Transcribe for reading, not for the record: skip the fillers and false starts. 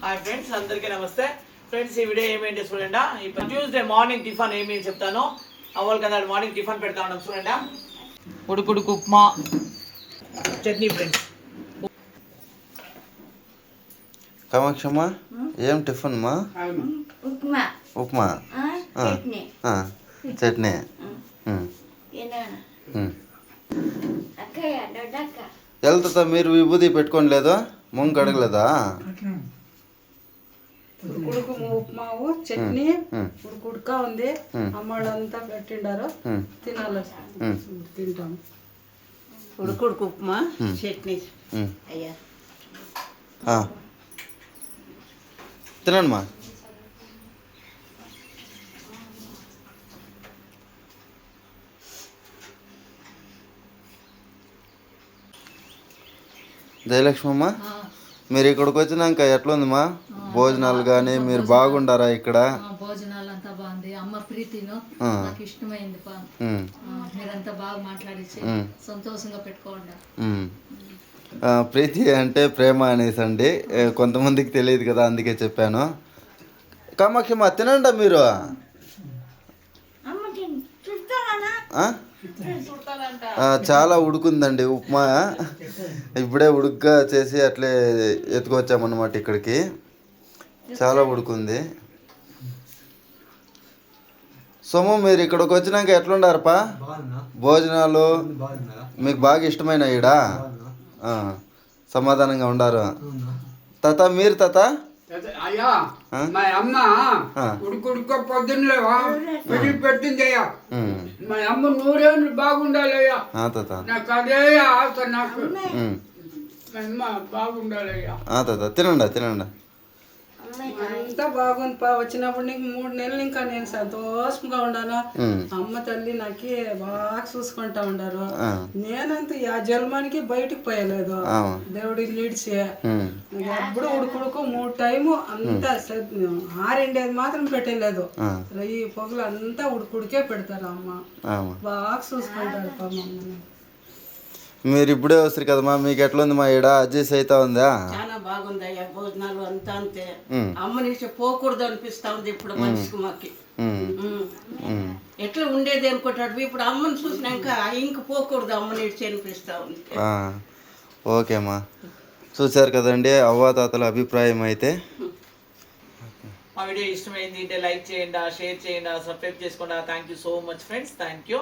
Hi friends, అందరికీ నమస్తే. Friends, ఈ వీడియో ఏమేంటి చూడండి. ఇప్పుడు ట్యూస్డే మార్నింగ్ టిఫిన్ ఏమేమి చెప్తాను. అవ్వాలి కదా, మార్నింగ్ టిఫిన్ పెడతా ఉన్నాం చూడండి. ఉడుకుడుకు ఉప్మా, చట్నీ. ఫ్రెండ్స్, కామాక్షమ్మ, ఏం టిఫిన్ మా? ఉప్మా, చట్నీ. వెళ్తా మీరు విభూతి పెట్టుకోని లేదా? ముంగ అడగలేదా? ఉడుకు ఉప్మావు చట్నీ ఉడుకుడుకా ఉంది. అమ్మాళ్ళంతా పెట్టిండారు, తినాలి. తింటాం. ఉడుకుడుకు ఉప్మా చట్నీ. అయ్యా తినండి మా. జయలక్ష్మమ్మ, మీరు ఇక్కడికి వచ్చినాక ఎట్లుంది మా భోజనాలు కానీ? మీరు బాగుండారా ఇక్కడ? భోజనాలు అంతా బాగుంది. అమ్మ ప్రీతిను నాకు ఇష్టమైంది. మీరంతా బాగా మాట్లాడేసి సంతోషంగా పెట్టుకోండి. ప్రీతి అంటే ప్రేమ అనేసి అండి, కొంతమందికి తెలియదు కదా, అందుకే చెప్పాను. కామాక్షమ్మ, తినండి మీరు. చాలా ఉడుకుందండి ఉప్మా. ఇప్పుడే ఉడుగ్గా చేసి అట్లే ఎత్తుకొచ్చామన్నమాట ఇక్కడికి. చాలా ఉడుకుంది. సోము, మీరు ఇక్కడికి వచ్చినాక ఎట్లుండారపా? భోజనాలు మీకు బాగా ఇష్టమైన ఈడ? సమాధానంగా ఉండారు. తాత, మీరు తాత? అయ్యా, మా అమ్మ ఉడుకుడుకో పొద్దున్న పెట్టింది అయ్యా. మా అమ్మ నూరేళ్ళు బాగుండాలి అయ్యా. నాకు అదే ఆశ. నాకు మా అమ్మ బాగుండాలి అయ్యా. తాత, తినండి తినండి. అంతా బాగుంది పా. వచ్చినప్పుడు నీకు 3 నెలలు ఇంకా నేను సంతోషంగా ఉన్నాను. అమ్మ తల్లి నాకు బాగా చూసుకుంటా ఉండారు. నేనంతా ఆ జన్మానికి బయటకు పోయలేదు. దేవుడి లీడ్స్ ఎప్పుడు ఉడుకుడుకు 3 టైము అంతా ఆరిండేది మాత్రం పెట్టలేదు. ఈ పొగలు అంతా ఉడుకుడికే పెడతారు. అమ్మ బాగా చూసుకుంటారు పా మమ్మల్ని. మీరు ఇప్పుడే వస్తారు కదమ్మా, మీకు ఎట్లుంది మా ఈడ? అడ్జస్ట్ అవుతా ఉందా? చాలా బాగుంది అయ్యా. భోజనాలు అంతా అంతే. అమ్మ నుంచి పోకూడదు అనిపిస్తా ఉంది ఇప్పుడు మనిషికి. మాకి ఎట్లా ఉండేది అనుకుంటాడు. ఇప్పుడు అమ్మని చూసినాక ఇంక పోకూడదు అమ్మ నుంచి అనిపిస్తా ఉంది. ఓకేమ్మా, చూసారు కదండి అవ్వాతాతల అభిప్రాయం. అయితే మా వీడియో ఇష్టమైంది అంటే లైక్ చేయండి, షేర్ చేయండి, సబ్స్క్రైబ్ చేసుకోండి. Thank you so much friends. Thank you.